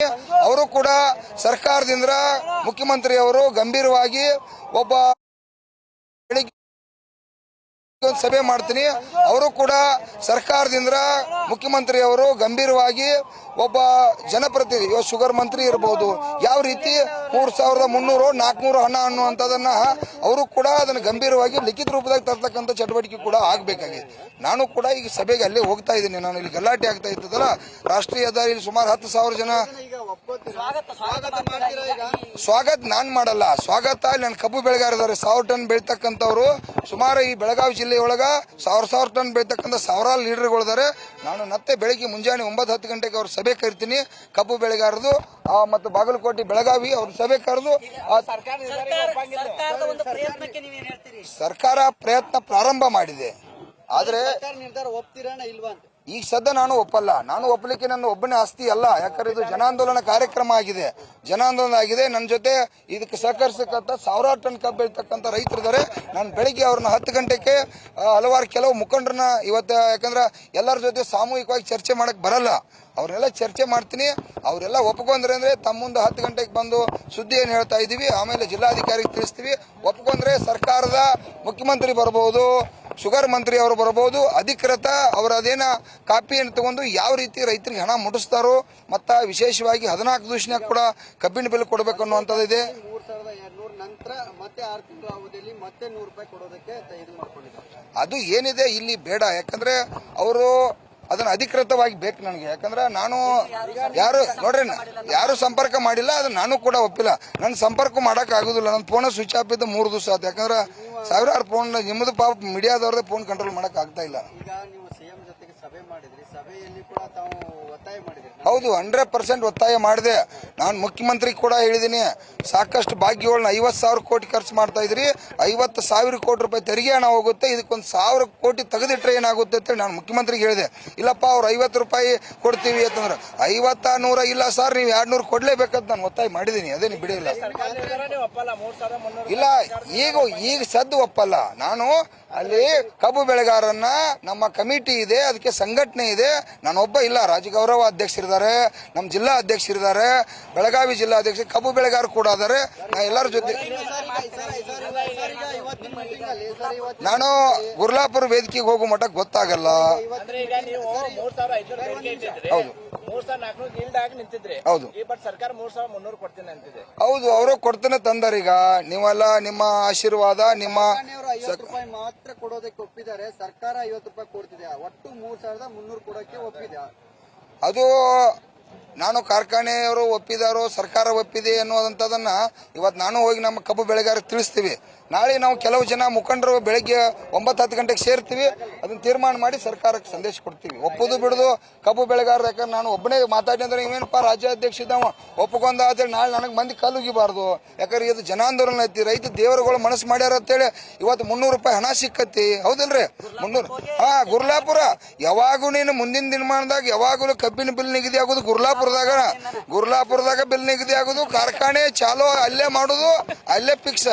ಅವರು ಕೂಡ ಸರ್ಕಾರದಿಂದ ಮುಖ್ಯಮಂತ್ರಿಯವರು ಗಂಭೀರವಾಗಿ ಒಬ್ಬ ಸಭೆ ಮಾಡ್ತೀನಿ. ಅವರು ಕೂಡ ಸರ್ಕಾರದಿಂದ ಮುಖ್ಯಮಂತ್ರಿಯವರು ಗಂಭೀರವಾಗಿ ಒಬ್ಬ ಜನಪ್ರತಿನಿಧಿ ಶುಗರ್ ಮಂತ್ರಿ ಇರಬಹುದು, ಯಾವ ರೀತಿ 3300 400 ಹಣ ಅನ್ನುವಂಥದ್ದನ್ನ ಅವರು ಕೂಡ ಅದನ್ನು ಗಂಭೀರವಾಗಿ ಲಿಖಿತ ರೂಪದಾಗ ತರ್ತಕ್ಕಂಥ ಚಟುವಟಿಕೆ ಕೂಡ ಆಗಬೇಕಾಗಿದೆ. ನಾನು ಕೂಡ ಈಗ ಸಭೆಗೆ ಅಲ್ಲೇ ಹೋಗ್ತಾ ಇದ್ದೀನಿ. ನಾನು ಇಲ್ಲಿ ಗಲಾಟೆ ಆಗ್ತಾ ಇರ್ತದಲ್ಲ, ರಾಷ್ಟ್ರೀಯ ಹೆದ್ದಾರಿಯಲ್ಲಿ ಸುಮಾರು 10,000 ಜನ ಸ್ವಾಗತ ನಾನು ಮಾಡಲ್ಲ. ಸ್ವಾಗತ ನನ್ನ ಕಬ್ಬು ಬೆಳೆಗಾರರಿದ್ದಾರೆ, 1000 ಟನ್ ಬೆಳೀತಕ್ಕಂಥವ್ರು ಸುಮಾರು ಈ ಬೆಳಗಾವಿ ಜಿಲ್ಲೆಯೊಳಗ 1000 ಟನ್ ಬೆಳೀತಕ್ಕಂಥ ಸಾವಿರಾರು ಲೀಡರ್ಗಳಿದ್ದಾರೆ. ನಾನು ಮತ್ತೆ ಬೆಳಿಗ್ಗೆ ಮುಂಜಾನೆ 9-10 ಗಂಟೆಗೆ ಅವ್ರ ಸಭೆ ಕರಿತೀನಿ. ಕಬ್ಬು ಬೆಳೆಗಾರದು ಮತ್ತು ಬಾಗಲಕೋಟೆ ಬೆಳಗಾವಿ ಅವ್ರ ಸಭೆ ಕರೆದು ಸರ್ಕಾರ ಪ್ರಯತ್ನ ಪ್ರಾರಂಭ ಮಾಡಿದೆ. ಆದ್ರೆ ಈಗ ಸದ್ಯ ನಾನು ಒಪ್ಪಲ್ಲ. ನಾನು ಒಪ್ಪಲಿಕ್ಕೆ ನನ್ನ ಒಬ್ಬನೇ ಆಸ್ತಿ ಅಲ್ಲ, ಯಾಕಂದ್ರೆ ಇದು ಜನಾಂದೋಲನ ಕಾರ್ಯಕ್ರಮ ಆಗಿದೆ, ಜನಾಂದೋಲನ ಆಗಿದೆ. ನನ್ನ ಜೊತೆ ಇದಕ್ಕೆ ಸಹಕರಿಸತಕ್ಕಂಥ 1000 ಟನ್ ಕಬ್ಬು ಬೆಳೀತಕ್ಕಂಥ ರೈತರಿದ್ದಾರೆ. ನಾನು ಬೆಳಿಗ್ಗೆ ಅವ್ರನ್ನ 10 ಗಂಟೆಗೆ ಹಲವಾರು ಕೆಲವು ಮುಖಂಡರನ್ನ ಇವತ್ತು, ಯಾಕಂದ್ರೆ ಎಲ್ಲರ ಜೊತೆ ಸಾಮೂಹಿಕವಾಗಿ ಚರ್ಚೆ ಮಾಡಕ್ ಬರಲ್ಲ, ಅವ್ರನ್ನೆಲ್ಲ ಚರ್ಚೆ ಮಾಡ್ತೀನಿ. ಅವರೆಲ್ಲ ಒಪ್ಕೊಂಡ್ರೆ ಅಂದ್ರೆ ತಮ್ಮ ಮುಂದೆ 10 ಗಂಟೆಗೆ ಬಂದು ಸುದ್ದಿ ಏನು ಹೇಳ್ತಾ ಇದ್ದೀವಿ, ಆಮೇಲೆ ಜಿಲ್ಲಾಧಿಕಾರಿಗೆ ತಿಳಿಸ್ತೀವಿ. ಒಪ್ಕೊಂಡ್ರೆ ಸರ್ಕಾರದ ಮುಖ್ಯಮಂತ್ರಿ ಬರಬಹುದು, ಶುಗರ್ ಮಂತ್ರಿ ಅವರು ಬರಬಹುದು, ಅಧಿಕೃತ ಅವರ ಅದೇನ ಕಾಪಿಯನ್ನು ತಗೊಂಡು ಯಾವ ರೀತಿ ರೈತರಿಗೆ ಹಣ ಮುಟ್ಟಿಸ್ತಾರೋ, ಮತ್ತ ವಿಶೇಷವಾಗಿ 14 ದಿವಸನಾಗ ಕೂಡ ಕಬ್ಬಿನ ಬಿಲ್ ಕೊಡಬೇಕು ಅನ್ನುವಂಥದ್ದು ಇದೆ. 3200 ನಂತರ ಮತ್ತೆ 6 ತಿಂಗಳ ಅವಧಿಯಲ್ಲಿ ಮತ್ತೆ 100 ರೂಪಾಯಿ ಕೊಡೋದಕ್ಕೆ ಇದು ಮಾಡ್ಕೊಂಡಿದ್ದಾರೆ. ಅದು ಏನಿದೆ ಇಲ್ಲಿ ಬೇಡ, ಯಾಕಂದ್ರೆ ಅವರು ಅದನ್ನ ಅಧಿಕೃತವಾಗಿ ಬೇಕು ನನಗೆ. ಯಾಕಂದ್ರೆ ನಾನು ಯಾರು ಸಂಪರ್ಕ ಮಾಡಿಲ್ಲ, ಅದು ನಾನು ಕೂಡ ಒಪ್ಪಿಲ್ಲ. ನನ್ನ ಸಂಪರ್ಕ ಮಾಡಕ್ ಆಗುದಿಲ್ಲ. ನನ್ನ ಫೋನ್ ಸ್ವಿಚ್ ಆಫ್ ಇದ್ದು 3 ದಿವಸ ಆಯ್ತು. ಯಾಕಂದ್ರೆ ಸಾವಿರಾರು ಫೋನ್ ನಿಮ್ಮದು ಪಾಪ ಮೀಡಿಯಾದವ್ರದ್ದು ಫೋನ್ ಕಂಟ್ರೋಲ್ ಮಾಡಕ್ ಆಗ್ತಾ ಇಲ್ಲ. ಈಗ ನೀವು ಸಿಎಂ ಜೊತೆಗೆ ಸಭೆ ಮಾಡಿದ್ರಿ, ಸಭೆಯಲ್ಲಿ ಕೂಡ ತಾವು ಒತ್ತಾಯ ಮಾಡಿದ್ರಿ. ಹೌದು, 100% ಒತ್ತಾಯ ಮಾಡಿದೆ. ನಾನು ಮುಖ್ಯಮಂತ್ರಿ ಕೂಡ ಹೇಳಿದ್ದೀನಿ, ಸಾಕಷ್ಟು ಭಾಗ್ಯಗಳನ್ನ 50,000 ಕೋಟಿ ಖರ್ಚು ಮಾಡ್ತಾ ಇದ್ರಿ, 50,000 ಕೋಟಿ ರೂಪಾಯಿ ತೆರಿಗೆ ಹಣ ಹೋಗುತ್ತೆ, ಇದಕ್ಕೊಂದು 1000 ಕೋಟಿ ತೆಗೆದಿಟ್ರೆ ಏನಾಗುತ್ತೆ ಅಂತ ನಾನು ಮುಖ್ಯಮಂತ್ರಿಗೆ ಹೇಳಿದೆ. ಇಲ್ಲಪ್ಪ ಅವ್ರು 50 ರೂಪಾಯಿ ಕೊಡ್ತೀವಿ ಅಂತಂದ್ರೆ 50 100 ಇಲ್ಲ ಸರ್, ನೀವು 200 ಕೊಡ್ಲೇಬೇಕಂತ ನಾನು ಒತ್ತಾಯ ಮಾಡಿದ್ದೀನಿ. ಅದೇನು ಬಿಡಿಲ್ಲ. ಇಲ್ಲ, ಈಗ ಸದ್ದು ಒಪ್ಪಲ್ಲ. ನಾನು ಅಲ್ಲಿ ಕಬ್ಬು ಬೆಳೆಗಾರನ್ನ ನಮ್ಮ ಕಮಿಟಿ ಇದೆ, ಅದಕ್ಕೆ ಸಂಘಟನೆ ಇದೆ. ನಾನೊಬ್ಬ ಇಲ್ಲ, ರಾಜಗೌರವ ಅಧ್ಯಕ್ಷರಿದ್ದಾರೆ, ನಮ್ಮ ಜಿಲ್ಲಾ ಅಧ್ಯಕ್ಷರಿದ್ದಾರೆ, ಬೆಳಗಾವಿ ಜಿಲ್ಲಾ ಅಧ್ಯಕ್ಷ, ಕಬ್ಬು ಬೆಳೆಗಾರ ಕೂಡ ಇದ್ದಾರೆ. ನಾ ಎಲ್ಲರ ಜೊತೆ ನಾನು ಗುರ್ಲಾಪುರ ವೇದಿಕೆಗೆ ಹೋಗೋ ಮಟ್ಟ ಗೊತ್ತಾಗಲ್ಲ. ಹೌದು ಹೌದು ಹೌದು, ಅವರು ಕೊಡ್ತಾನೆ ತಂದಾರೀಗ. ನೀವೆಲ್ಲ ನಿಮ್ಮ ಆಶೀರ್ವಾದ, ನಿಮ್ಮ ಮಾತ್ರ ಕೊಡೋದಕ್ಕೆ ಒಪ್ಪಿದ್ದಾರೆ. ಸರ್ಕಾರ 50 ರೂಪಾಯಿ ಕೊಡ್ತಿದೆ, ಒಟ್ಟು 3300 ಕೊಡೋಕೆ ಒಪ್ಪಿದೆ. ಅದು ನಾನು ಕಾರ್ಖಾನೆಯವರು ಒಪ್ಪಿದಾರೋ ಸರ್ಕಾರ ಒಪ್ಪಿದೆ ಅನ್ನೋದಂಥದನ್ನ ಇವತ್ತು ನಾನು ಹೋಗಿ ನಮ್ಮ ಕಬ್ಬು ಬೆಳೆಗಾರರಿಗೆ ತಿಳಿಸ್ತೀವಿ. ನಾಳೆ ನಾವು ಕೆಲವು ಜನ ಮುಖಂಡರು ಬೆಳಗ್ಗೆ 9-10 ಗಂಟೆಗೆ ಸೇರ್ತೀವಿ, ಅದನ್ನ ತೀರ್ಮಾನ ಮಾಡಿ ಸರ್ಕಾರಕ್ಕೆ ಸಂದೇಶ ಕೊಡ್ತೀವಿ. ಒಪ್ಪುದು ಬಿಡುದು ಕಬ್ಬು ಬೆಳೆಗಾರರು. ಯಾಕಂದ್ರೆ ನಾನು ಒಬ್ಬನೇ ಮಾತಾಡಿ ಅಂದ್ರೆ ಇವೇನಪ್ಪ ರಾಜ್ಯಾಧ್ಯಕ್ಷ ಇದ್ದಾವ ಒಪ್ಪುಕೊಂಡ ಅಂತೇಳಿ ನಾಳೆ ನನಗೆ ಮಂದಿ ಕಲ್ಲುಗಿಬಾರ್ದು. ಯಾಕಂದ್ರೆ ಇದು ಜನಾಂದೋಲನ ಐತಿ, ರೈತ ದೇವರುಗಳು ಮನಸ್ಸು ಮಾಡ್ಯಾರ ಅಂತೇಳಿ ಇವತ್ತು 300 ರೂಪಾಯಿ ಹಣ ಸಿಕ್ಕತಿ. ಹೌದಿಲ್ರಿ? 300. ಗುರ್ಲಾಪುರ ಯಾವಾಗೂ ನೀನು ಮುಂದಿನ ದಿನಮಾನದಾಗ ಯಾವಾಗಲೂ ಕಬ್ಬಿನ ಬಿಲ್ ನಿಗದಿ ಆಗೋದು ಗುರ್ಲಾಪುರದಾಗ ಬಿಲ್ ನಿಗದಿ ಆಗೋದು, ಕಾರ್ಖಾನೆ ಚಾಲೋ ಅಲ್ಲೇ ಮಾಡೋದು, ಅಲ್ಲೇ ಫಿಕ್ಸ್.